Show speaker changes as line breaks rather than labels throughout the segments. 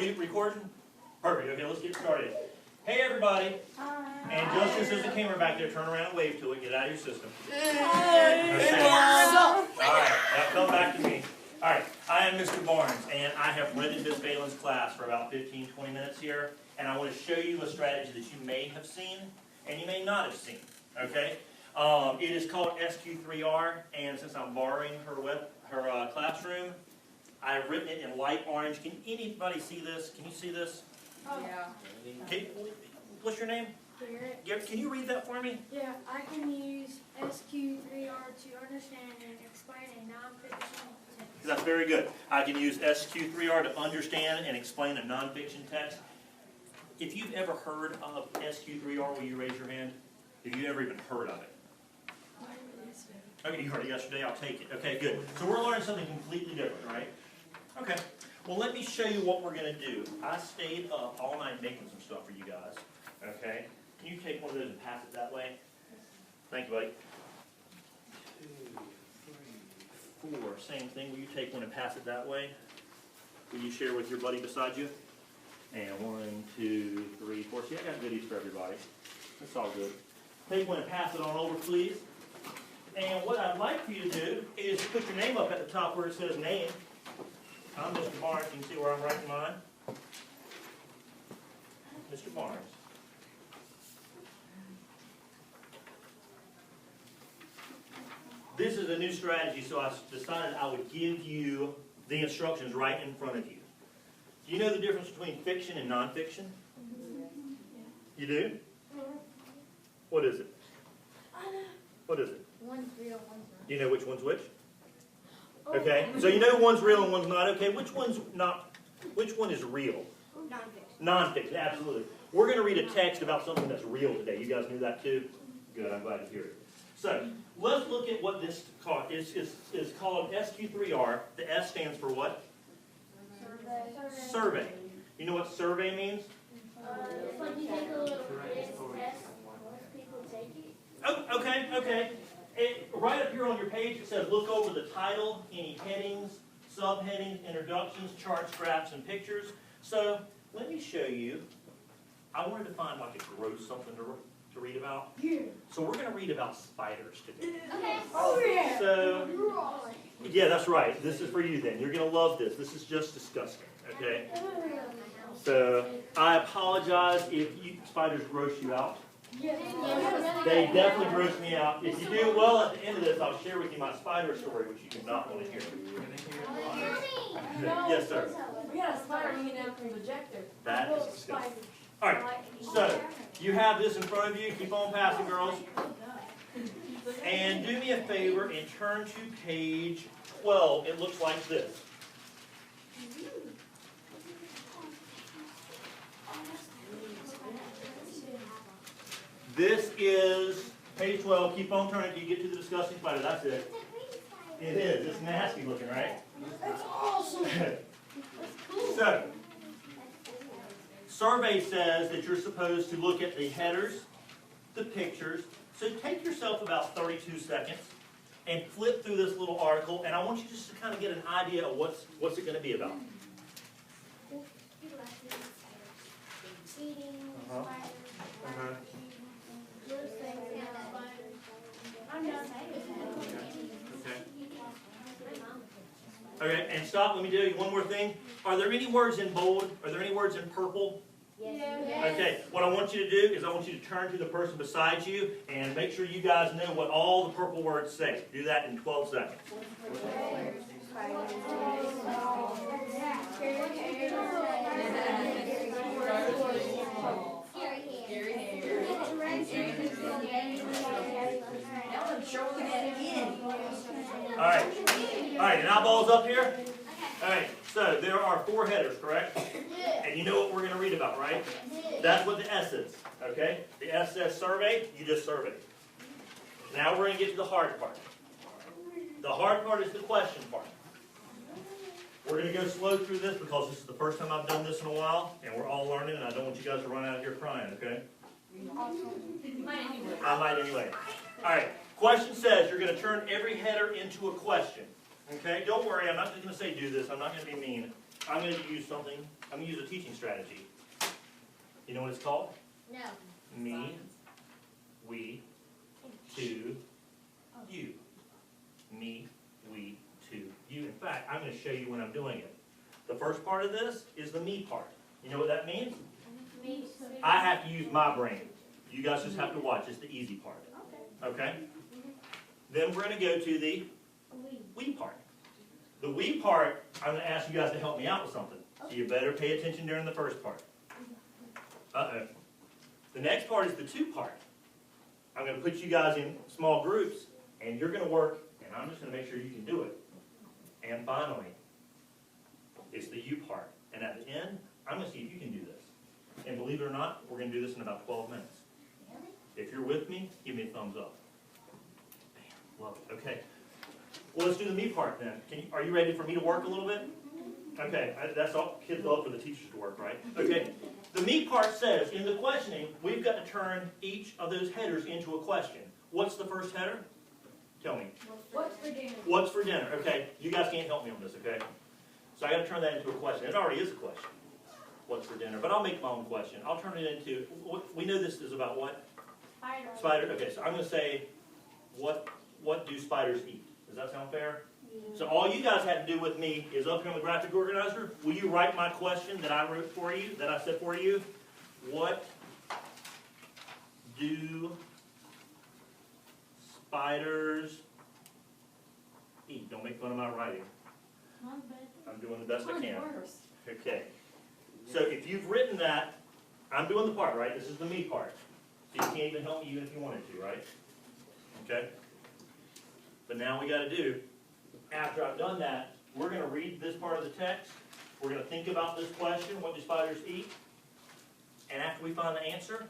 we recording? Perfect. Okay, let's get started. Hey, everybody. Hi. And just as there's a camera back there, turn around and wave to it. Get out of your system. Okay. All right, now come back to me. All right, I am Mr. Barnes, and I have rented Ms. Balin's class for about 15, 20 minutes here, and I want to show you a strategy that you may have seen, and you may not have seen, okay? It is called SQ3R, and since I'm borrowing her classroom, I've written it in light orange. Can anybody see this? Can you see this?
Oh. Yeah.
What's your name?
Garrett.
Can you read that for me?
Yeah, I can use SQ3R to understand and explain a non-fiction text.
That's very good. I can use SQ3R to understand and explain a non-fiction text. If you've ever heard of SQ3R, will you raise your hand? If you've ever even heard of it. Okay, you heard it yesterday, I'll take it. Okay, good. So we're learning something completely different, right? Okay. Well, let me show you what we're going to do. I stayed up all night making some stuff for you guys. Okay? Can you take one of those and pass it that way? Thank you, buddy. 2, 3, 4. Same thing. Will you take one and pass it that way? Will you share with your buddy beside you? And 1, 2, 3, 4. See, I got goodies for everybody. That's all good. Take one and pass it on over, please. And what I'd like for you to do is put your name up at the top where it says name. I'm Mr. Barnes. You can see where I'm writing mine. Mr. Barnes. This is a new strategy, so I decided I would give you the instructions right in front of you. Do you know the difference between fiction and nonfiction? You do? What is it? What is it?
One's real, one's not.
Do you know which one's which? Okay, so you know one's real and one's not. Okay, which one's not? Which one is real?
Nonfiction.
Nonfiction, absolutely. We're going to read a text about something that's real today. You guys knew that too? Good, I'm glad to hear it. So, let's look at what this is called SQ3R. The S stands for what?
Survey.
Survey. You know what survey means?
It's like you take a little test, most people take it.
Oh, okay. Right up here on your page it says look over the title, any headings, subheadings, introductions, charts, graphs, and pictures. So let me show you. I wanted to find like a gross something to read about.
Yeah.
So we're going to read about spiders today.
Okay. Oh yeah.
So yeah, that's right. This is for you then. You're going to love this. This is just disgusting. Okay. So I apologize if spiders gross you out. They definitely gross me out. If you do well at the end of this, I'll share with you my spider story, which you do not want to hear. Yes, sir.
We got a spider hanging out from the projector.
That is disgusting. All right. So you have this in front of you. Keep on passing, girls. And do me a favor and turn to page 12. It looks like this. This is page 12. Keep on turning until you get to the disgusting spider. That's it. It is. It's nasty looking, right?
That's awesome.
So, survey says that you're supposed to look at the headers, the pictures. So take yourself about 32 seconds and flip through this little article, and I want you just to kind of get an idea of what's it going to be about. Okay, and stop. Let me do one more thing. Are there any words in bold? Are there any words in purple?
Yes.
Okay, what I want you to do is I want you to turn to the person beside you and make sure you guys know what all the purple words say. Do that in 12 seconds. All right, and eyeballs up here? All right, so there are 4 headers, correct? And you know what we're going to read about, right? That's what the S is, okay? The S says survey, you just survey. Now we're going to get to the hard part. The hard part is the question part. We're going to go slow through this because this is the first time I've done this in a while, and we're all learning, and I don't want you guys to run out of here crying, okay? I might anyway. All right, question says you're going to turn every header into a question. Okay, don't worry, I'm not just going to say do this. I'm not going to be mean. I'm going to use something, I'm going to use a teaching strategy. You know what it's called?
No.
Me, we, to, you. Me, we, to, you. In fact, I'm going to show you when I'm doing it. The first part of this is the me part. You know what that means?
Me.
I have to use my brain. You guys just have to watch. It's the easy part. Okay? Then we're going to go to the we part. The we part, I'm going to ask you guys to help me out with something. So you better pay attention during the first part. Uh-oh. The next part is the to part. I'm going to put you guys in small groups, and you're going to work, and I'm just going to make sure you can do it. And finally, it's the you part. And at the end, I'm going to see if you can do this. And believe it or not, we're going to do this in about 12 minutes. If you're with me, give me a thumbs up. Bam, love it. Okay. Well, let's do the me part then. Are you ready for me to work a little bit? Okay, that's all. Kids love for the teachers to work, right? Okay. The me part says, in the questioning, we've got to turn each of those headers into a question. What's the first header? Tell me.
What's for dinner?
What's for dinner? Okay, you guys can't help me on this, okay? So I got to turn that into a question. It already is a question. What's for dinner? But I'll make my own question. I'll turn it into, we know this is about what?
Spider.
Spider. Okay, so I'm going to say, what do spiders eat? Does that sound fair? So all you guys had to do with me is up here on the graphic organizer, will you write my question that I wrote for you, that I said for you? What do spiders eat? Don't make fun of my writing. I'm doing the best I can. Okay. So if you've written that, I'm doing the part, right? This is the me part. So you can't even help me even if you wanted to, right? Okay? But now we got to do, after I've done that, we're going to read this part of the text. We're going to think about this question, what do spiders eat? And after we find the answer,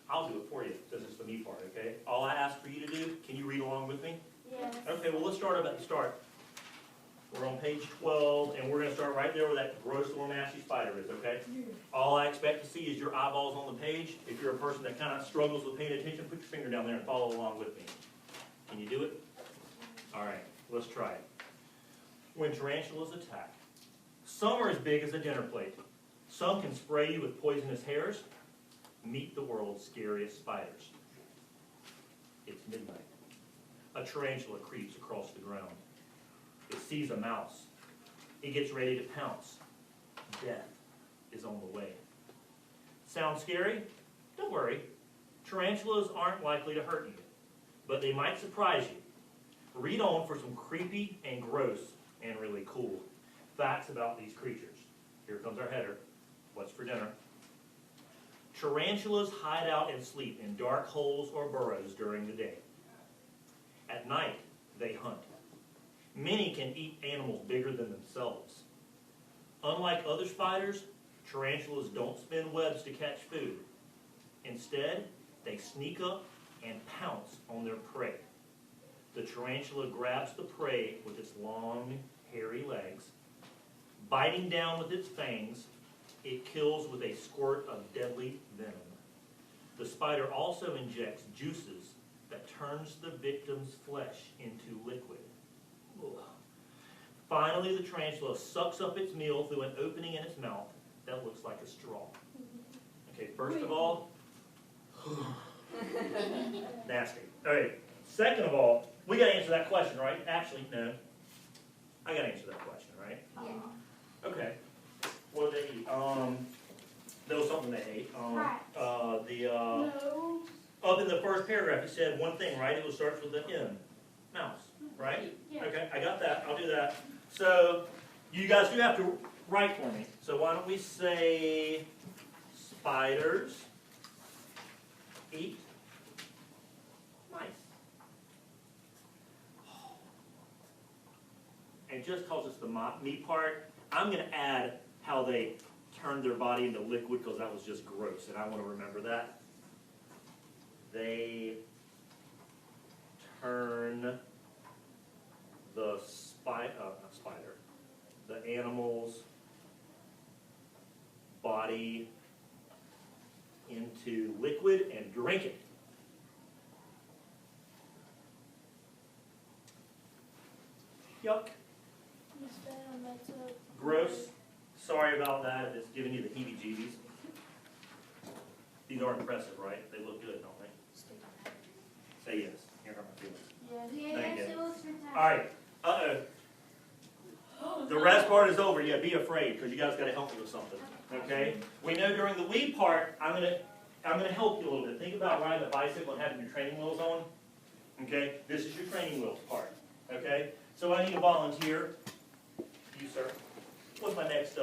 I'll do it for you, because it's the me part, okay? All I ask for you to do, can you read along with me?
Yes.
Okay, well let's start about the start. We're on page 12, and we're going to start right there where that gross little nasty spider is, okay? All I expect to see is your eyeballs on the page. If you're a person that kind of struggles with paying attention, put your finger down there and follow along with me. Can you do it? All right, let's try it. When tarantulas attack, some are as big as a dinner plate. Some can spray you with poisonous hairs. Meet the world's scariest spiders. It's midnight. A tarantula creeps across the ground. It sees a mouse. It gets ready to pounce. Death is on the way. Sound scary? Don't worry. Tarantulas aren't likely to hurt you, but they might surprise you. Read on for some creepy and gross and really cool facts about these creatures. Here comes our header. What's for dinner? Tarantulas hide out and sleep in dark holes or burrows during the day. At night, they hunt. Many can eat animals bigger than themselves. Unlike other spiders, tarantulas don't spin webs to catch food. Instead, they sneak up and pounce on their prey. The tarantula grabs the prey with its long, hairy legs. Biting down with its fangs, it kills with a squirt of deadly venom. The spider also injects juices that turns the victim's flesh into liquid. Ugh. Finally, the tarantula sucks up its meal through an opening in its mouth that looks like a straw. Okay, first of all, nasty. All right, second of all, we got to answer that question, right? Actually, no. I got to answer that question, right?
Yeah.
Okay. What did they eat? There was something they ate.
Rats. No.
Up in the first paragraph, it said one thing, right? It starts with the M. Mouse, right?
Yeah.
Okay, I got that. I'll do that. So, you guys do have to write for me. So why don't we say spiders eat mice. And just because it's the me part, I'm going to add how they turn their body into liquid because that was just gross, and I want to remember that. They turn the the animal's body into liquid and drink it. Yuck.
You spit on my tip.
Gross. Sorry about that if it's giving you the heebie-jeebies. These are impressive, right? They look good, don't they? Say yes. Here are my feelings. Thank
Yes,
you.
it looks fantastic.
All right. The rest part is over. Yeah, be afraid because you guys got to help me with something. Okay. We know during the we part, I'm gonna help you a little bit. Think about riding a bicycle and having your training wheels on. Okay. This is your training wheels part. Okay. So I need a volunteer. You, sir. What's my next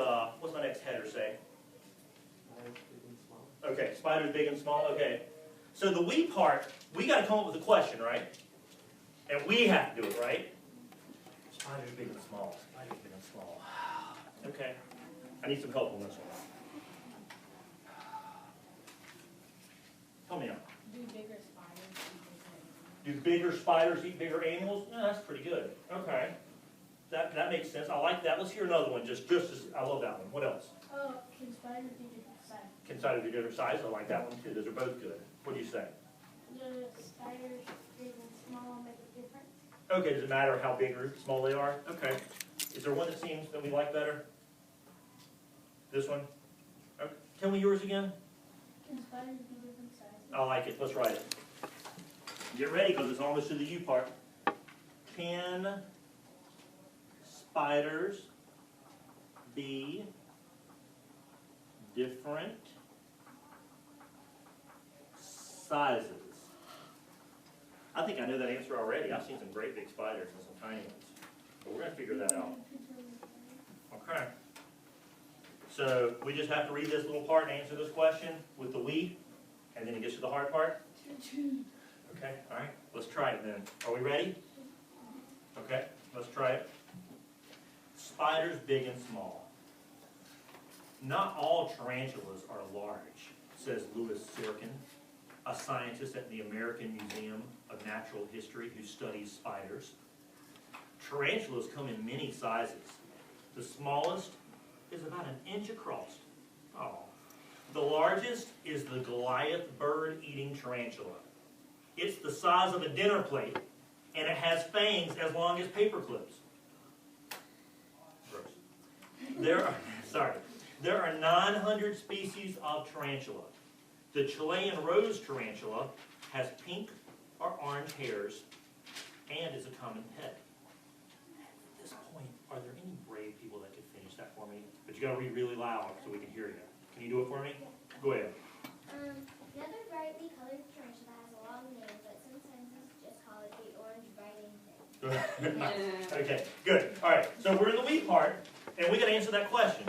header say? Okay. Spiders big and small. Okay. So the we part, we got to come up with a question, right? And we have to do it, right? Spiders big and small. Spiders big and small. Okay. I need some help on this one. Help me out. Do bigger spiders eat bigger animals? Yeah, that's pretty good. Okay. That makes sense. I like that. Let's hear another one. Just as I love that one. What else?
Can spiders be different sizes?
Can spiders be different size? I like that one too. Those are both good. What do you say?
The spiders big and small make a difference?
Okay, does it matter how big or small they are? Okay. Is there one that seems that we like better? This one? Okay. Tell me yours again.
Can spiders be different sizes?
I like it. Let's write it. Get ready because it's almost to the U part. Can spiders be different sizes? I think I know that answer already. I've seen some great big spiders and some tiny ones. But we're going to figure that out. Okay. So we just have to read this little part and answer this question with the we, and then it gets to the hard part? Okay, all right. Let's try it then. Are we ready? Okay, let's try it. Spiders big and small. Not all tarantulas are large, says Louis Sirkin, a scientist at the American Museum of Natural History who studies spiders. Tarantulas come in many sizes. The smallest is about an inch across. Oh. The largest is the Goliath bird-eating tarantula. It's the size of a dinner plate, and it has fangs as long as paper clips. Gross. There are 900 species of tarantula. The Chilean rose tarantula has pink or orange hairs and is a common pet. At this point, are there any brave people that could finish that for me? But you got to read really loud so we can hear you. Can you do it for me? Go ahead.
Another brightly colored tarantula has a long name, but some scientists just call it the orange biting thing.
Okay, good. All right, so we're in the we part, and we got to answer that question.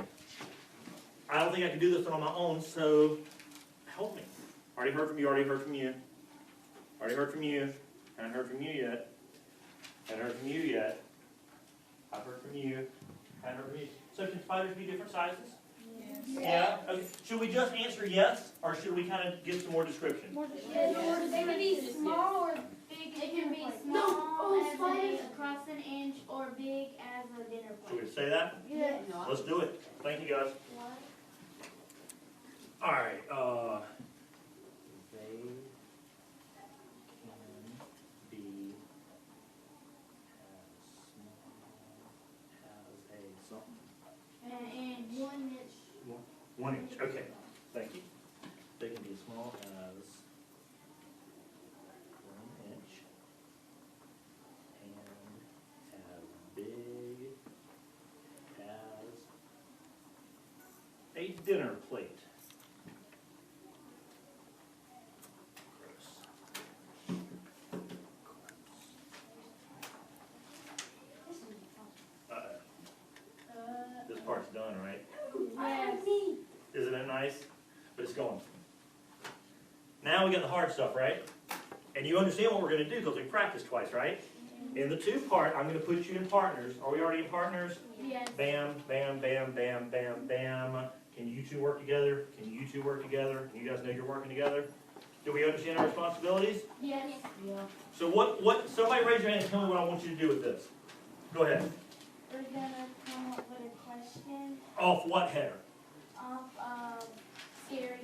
I don't think I can do this one on my own, so help me. Already heard from you, already heard from you. Already heard from you. Haven't heard from you yet. Haven't heard from you yet. I've heard from you. Haven't heard from you. So can spiders be different sizes? Yeah. Okay. Should we just answer yes, or should we kind of give some more description?
They can be small or big.
It can be small as across an inch or big as a dinner
Should
plate.
we say that?
Yes.
Let's do it. Thank you, guys. All right. They can be as small as a something.
An inch.
1 inch.
1 inch. Okay. Thank you. They can be as small as 1 inch and as big as a dinner plate. This part's done, right?
Yes.
Isn't it nice? But it's going. Now we got the hard stuff, right? And you understand what we're going to do because we practiced twice, right? In the two part, I'm going to put you in partners. Are we already in partners?
Yes.
Bam, bam, bam, bam, bam, bam. Can you two work together? Can you two work together? You guys know you're working together? Do we understand our responsibilities?
Yes.
So somebody raise your hand and tell me what I want you to do with this. Go ahead.
We're gonna come up with a question
Off what header?
off of scary